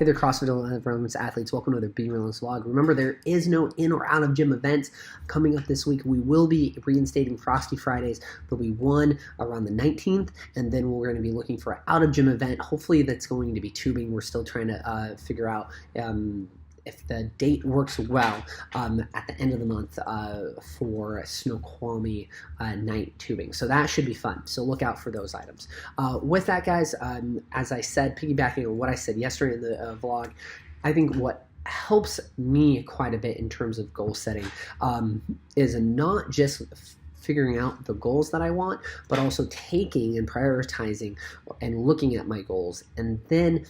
Hey there, CrossFit Relentless athletes. Welcome to another Be Relentless vlog. Remember, there is no in or out of gym events coming up this week. We will be reinstating Frosty Fridays. There'll be one around the 19th, and then we're going to be looking for an out of gym event. Hopefully that's going to be tubing. We're still trying to figure out if the date works well at the end of the month for Snoqualmie night tubing. So that should be fun. So look out for those items. With that, guys, as I said, piggybacking on what I said yesterday in the vlog, I think what helps me quite a bit in terms of goal setting is not just figuring out the goals that I want, but also taking and prioritizing and looking at my goals and then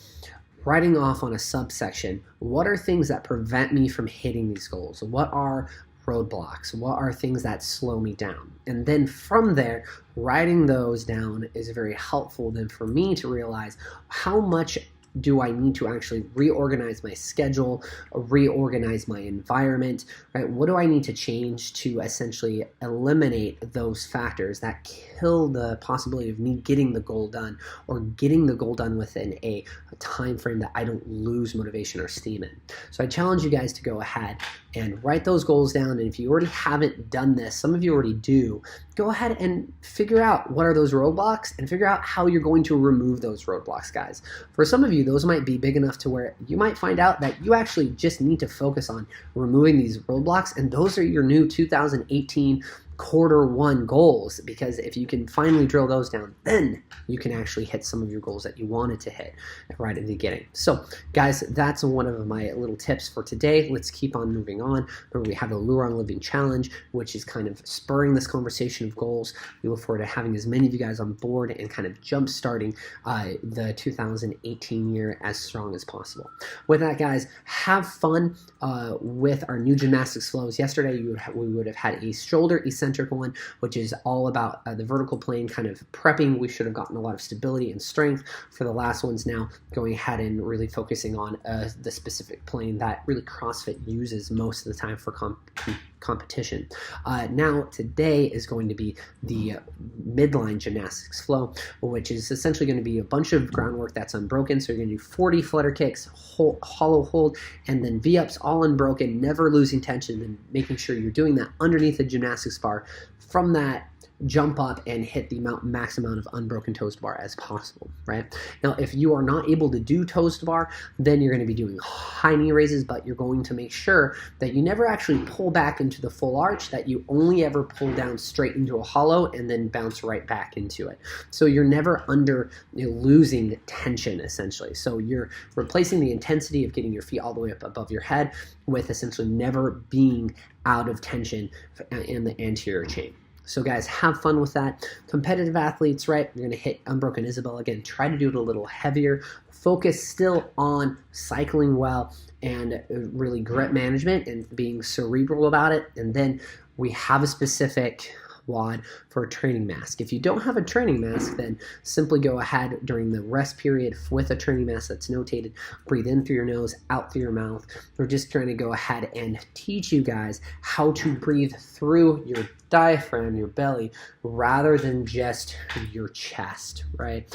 writing off on a subsection, what are things that prevent me from hitting these goals? What are roadblocks? What are things that slow me down? And then from there, writing those down is very helpful then for me to realize how much do I need to actually reorganize my schedule, reorganize my environment, right? What do I need to change to essentially eliminate those factors that kill the possibility of me getting the goal done or getting the goal done within a time frame that I don't lose motivation or steam in? So I challenge you guys to go ahead and write those goals down. And if you already haven't done this, some of you already do, go ahead and figure out what are those roadblocks and figure out how you're going to remove those roadblocks, guys. For some of you, those might be big enough to where you might find out that you actually just need to focus on removing these roadblocks, and those are your new 2018 Q1 goals, because if you can finally drill those down, then you can actually hit some of your goals that you wanted to hit right at the beginning. So guys, that's one of my little tips for today. Let's keep on moving on. Remember, we have the Lure on Living Challenge, which is kind of spurring this conversation of goals. We look forward to having as many of you guys on board and kind of jump starting the 2018 year as strong as possible. With that, guys, have fun with our new gymnastics flows. Yesterday, we would have had a shoulder eccentric one, which is all about the vertical plane kind of prepping. We should have gotten a lot of stability and strength. For the last ones now, going ahead and really focusing on the specific plane that really CrossFit uses most of the time for competition. Now today is going to be the midline gymnastics flow, which is essentially going to be a bunch of groundwork that's unbroken. So you're going to do 40 flutter kicks, hollow hold, and then V-ups all unbroken, never losing tension, and making sure you're doing that underneath the gymnastics bar. From that, jump up and hit the max amount of unbroken toes to bar as possible, right? Now, if you are not able to do toes to bar, then you're going to be doing high knee raises, but you're going to make sure that you never actually pull back into the full arch, that you only ever pull down straight into a hollow and then bounce right back into it. So you're never losing tension, essentially. So you're replacing the intensity of getting your feet all the way up above your head with essentially never being out of tension in the anterior chain. So guys, have fun with that. Competitive athletes, right? You're going to hit unbroken Isabel again. Try to do it a little heavier. Focus still on cycling well and really grip management and being cerebral about it. And then we have a specific WOD for a training mask. If you don't have a training mask, then simply go ahead during the rest period with a training mask that's notated. Breathe in through your nose, out through your mouth. We're just trying to go ahead and teach you guys how to breathe through your diaphragm, your belly, rather than just your chest, right?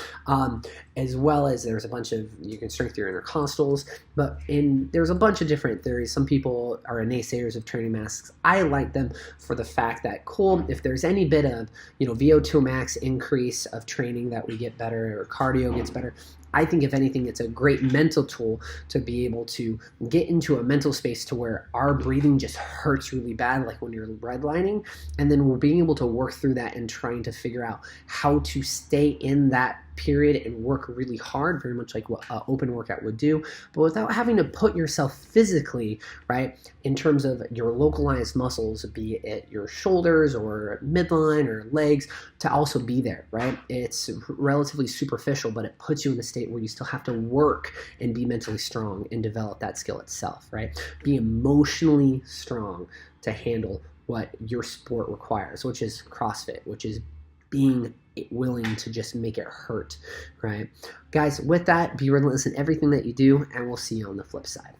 As well as there's a bunch of, you can strengthen your intercostals, but there's a bunch of different theories. Some people are naysayers of training masks. I like them for the fact that, cool, if there's any bit of, VO2 max increase of training that we get better or cardio gets better, I think if anything, it's a great mental tool to be able to get into a mental space to where our breathing just hurts really bad, like when you're redlining, and then we're being able to work through that and trying to figure out how to stay in that period and work really hard, very much like what an open workout would do, but without having to put yourself physically, right, in terms of your localized muscles, be it your shoulders or midline or legs, to also be there, right? It's relatively superficial, but it puts you in a state where you still have to work and be mentally strong and develop that skill itself, right? Be emotionally strong to handle what your sport requires, which is CrossFit, which is being willing to just make it hurt, right? Guys, with that, be relentless in everything that you do, and we'll see you on the flip side.